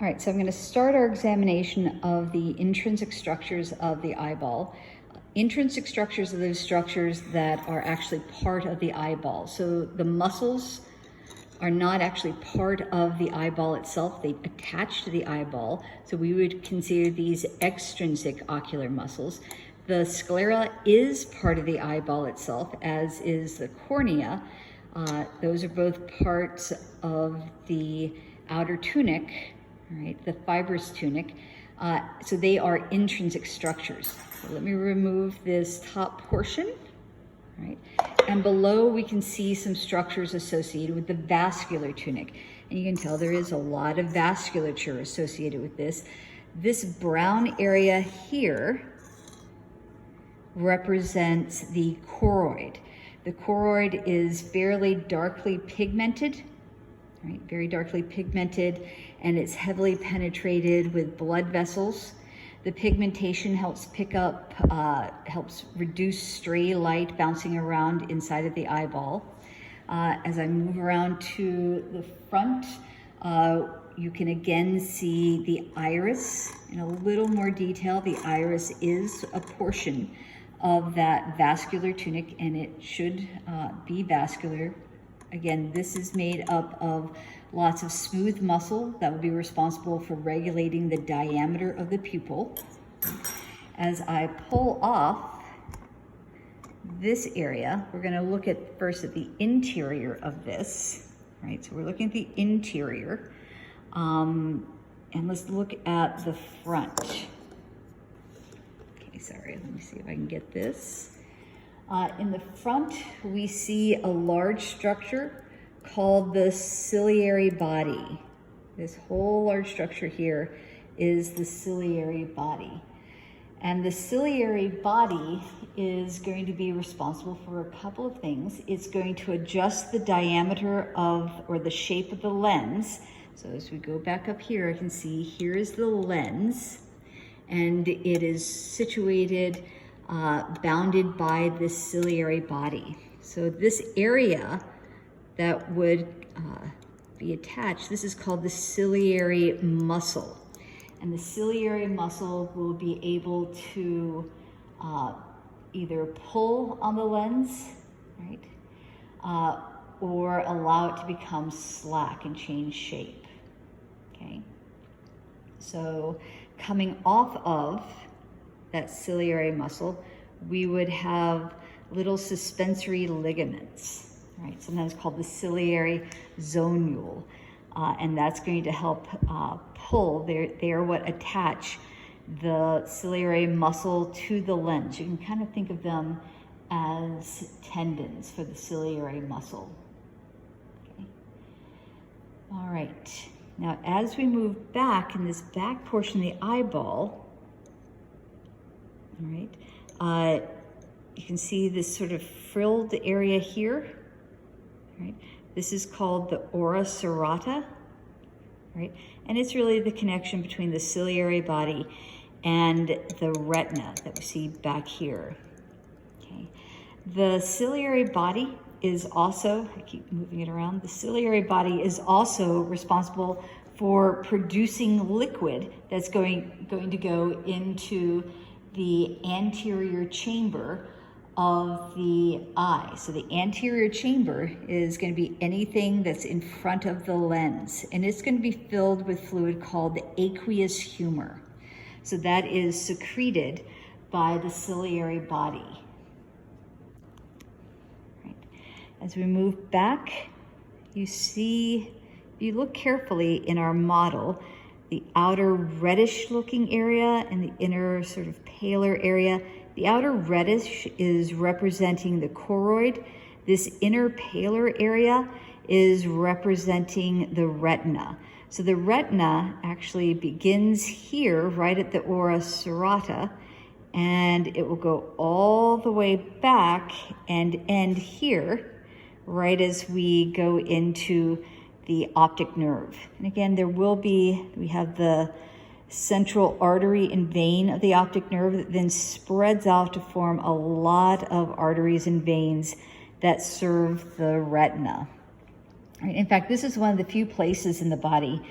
All right, so I'm going to start our examination of the intrinsic structures of the eyeball. Intrinsic structures are those structures that are actually part of the eyeball. So the muscles are not actually part of the eyeball itself. They attach to the eyeball. So we would consider these extrinsic ocular muscles. The sclera is part of the eyeball itself, as is the cornea. Those are both parts of the outer tunic, right, the fibrous tunic. So they are intrinsic structures. So let me remove this top portion, right? And below we can see some structures associated with the vascular tunic. And you can tell there is a lot of vasculature associated with this. This brown area here represents the choroid. The choroid is fairly darkly pigmented, right? Very darkly pigmented, and it's heavily penetrated with blood vessels. The pigmentation helps helps reduce stray light bouncing around inside of the eyeball. As I move around to the front, you can again see the iris in a little more detail. The iris is a portion of that vascular tunic, and it should be vascular. Again, this is made up of lots of smooth muscle that will be responsible for regulating the diameter of the pupil. As I pull off this area, we're going to look at first at the interior of this, right? So we're looking at the interior, and let's look at the front. Okay, sorry, let me see if I can get this. In the front, we see a large structure called the ciliary body. This whole large structure here is the ciliary body. And the ciliary body is going to be responsible for a couple of things. It's going to adjust the diameter of, or the shape of the lens. So as we go back up here, I can see here is the lens, and it is situated bounded by the ciliary body. So this area that would be attached, this is called the ciliary muscle. And the ciliary muscle will be able to either pull on the lens, right, or allow it to become slack and change shape, okay? So coming off of that ciliary muscle, we would have little suspensory ligaments, right? Sometimes called the ciliary zonule. And that's going to help pull. They are what attach the ciliary muscle to the lens. You can kind of think of them as tendons for the ciliary muscle. Okay. All right. Now, as we move back in this back portion of the eyeball, all right, you can see this sort of frilled area here, right? This is called the ora serrata, right? And it's really the connection between the ciliary body and the retina that we see back here, okay? The ciliary body is also, I keep moving it around, the ciliary body is also responsible for producing liquid that's going to go into the anterior chamber of the eye. So the anterior chamber is going to be anything that's in front of the lens, and it's going to be filled with fluid called the aqueous humor. So that is secreted by the ciliary body. Right. As we move back, you see, if you look carefully in our model, the outer reddish looking area and the inner sort of paler area. The outer reddish is representing the choroid. This inner paler area is representing the retina. So the retina actually begins here, right at the ora serrata, and it will go all the way back and end here, right as we go into the optic nerve. And again, we have the central artery and vein of the optic nerve that then spreads out to form a lot of arteries and veins that serve the retina. In fact, this is one of the few places in the body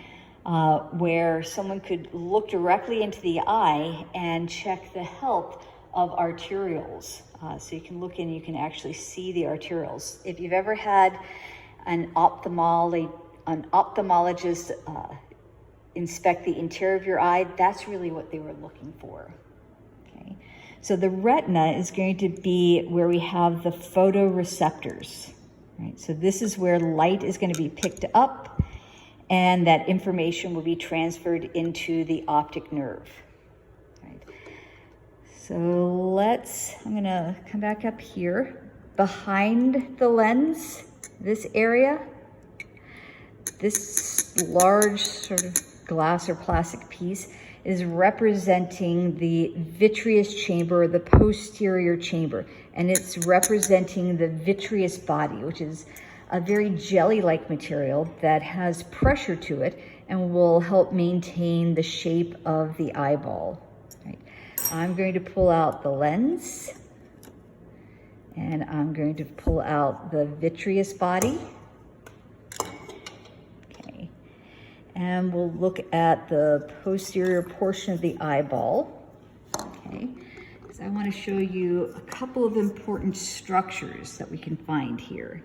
where someone could look directly into the eye and check the health of arterioles. So you can look in, you can actually see the arterioles. If you've ever had an ophthalmologist inspect the interior of your eye, that's really what they were looking for. Okay. So the retina is going to be where we have the photoreceptors, right? So this is where light is going to be picked up, and that information will be transferred into the optic nerve. Right. So I'm going to come back up here. Behind the lens, this area, this large sort of glass or plastic piece is representing the vitreous chamber, or the posterior chamber, and it's representing the vitreous body, which is a very jelly-like material that has pressure to it and will help maintain the shape of the eyeball. Right. I'm going to pull out the lens, and I'm going to pull out the vitreous body. And we'll look at the posterior portion of the eyeball, okay? Because I want to show you a couple of important structures that we can find here,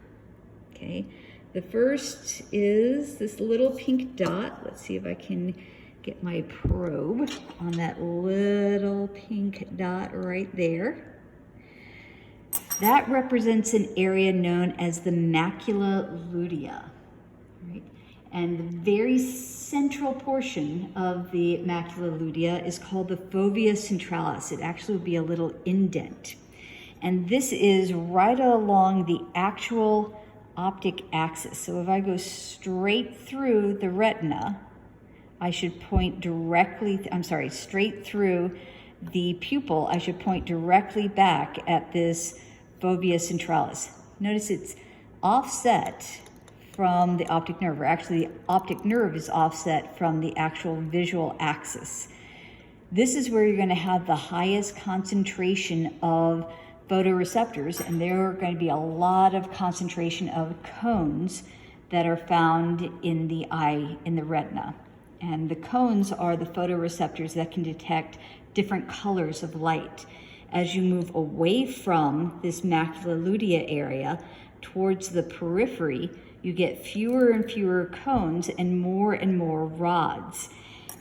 okay? The first is this little pink dot. Let's see if I can get my probe on that little pink dot right there. That represents an area known as the macula lutea, right? And the very central portion of the macula lutea is called the fovea centralis. It actually will be a little indent. And this is right along the actual optic axis. So if I go straight through the retina, I should point directly, straight through the pupil, I should point directly back at this fovea centralis. Notice it's offset from the optic nerve, or actually the optic nerve is offset from the actual visual axis. This is where you're going to have the highest concentration of photoreceptors, and there are going to be a lot of concentration of cones that are found in the eye, in the retina. And the cones are the photoreceptors that can detect different colors of light. As you move away from this macula lutea area towards the periphery, you get fewer and fewer cones and more rods.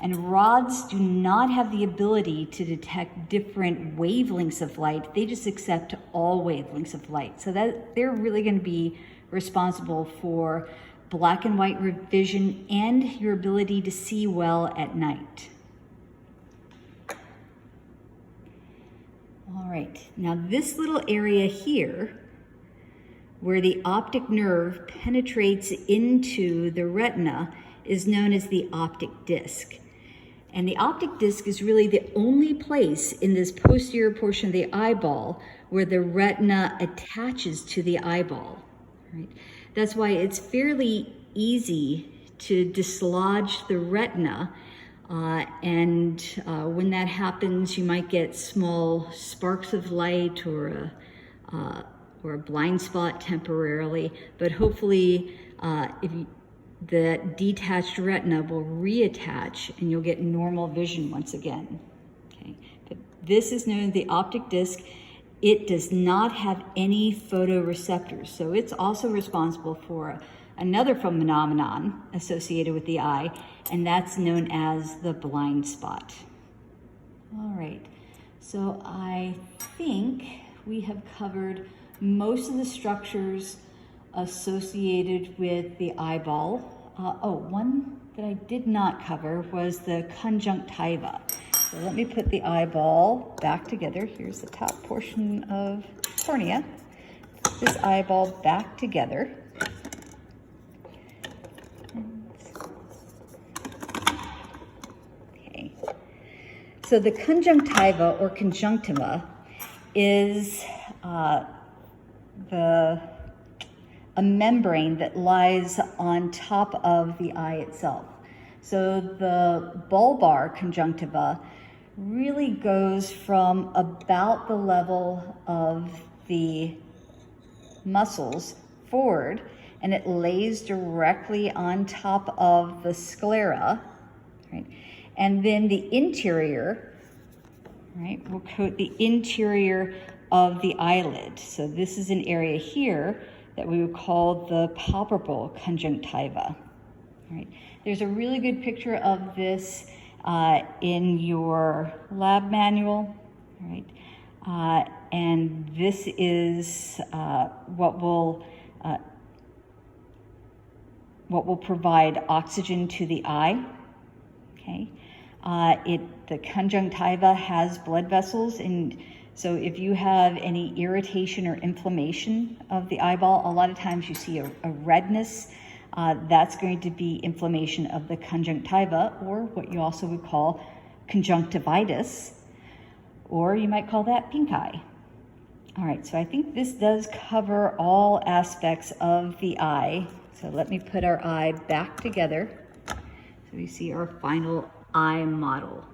And rods do not have the ability to detect different wavelengths of light. They just accept all wavelengths of light. So that they're really going to be responsible for black and white vision and your ability to see well at night. All right, now this little area here, where the optic nerve penetrates into the retina, is known as the optic disc. And the optic disc is really the only place in this posterior portion of the eyeball where the retina attaches to the eyeball. Right? That's why it's fairly easy to dislodge the retina, and when that happens, you might get small sparks of light or a blind spot temporarily, but hopefully the detached retina will reattach and you'll get normal vision once again. Okay. But this is known as the optic disc. It does not have any photoreceptors, so it's also responsible for another phenomenon associated with the eye, and that's known as the blind spot. All right, so I think we have covered most of the structures associated with the eyeball. One that I did not cover was the conjunctiva. So let me put the eyeball back together. Here's the top portion of cornea. Put this eyeball back together. Okay. So the conjunctiva or conjunctiva is a membrane that lies on top of the eye itself. So the bulbar conjunctiva really goes from about the level of the muscles forward, and it lays directly on top of the sclera, right? And then the interior, right, we'll coat the interior of the eyelid. So this is an area here that we would call the palpebral conjunctiva, right? There's a really good picture of this in your lab manual, right? And this is what will provide oxygen to the eye, okay? The conjunctiva has blood vessels, and so if you have any irritation or inflammation of the eyeball, a lot of times you see a redness. That's going to be inflammation of the conjunctiva, or what you also would call conjunctivitis, or you might call that pink eye. All right, so I think this does cover all aspects of the eye. So let me put our eye back together so we see our final eye model.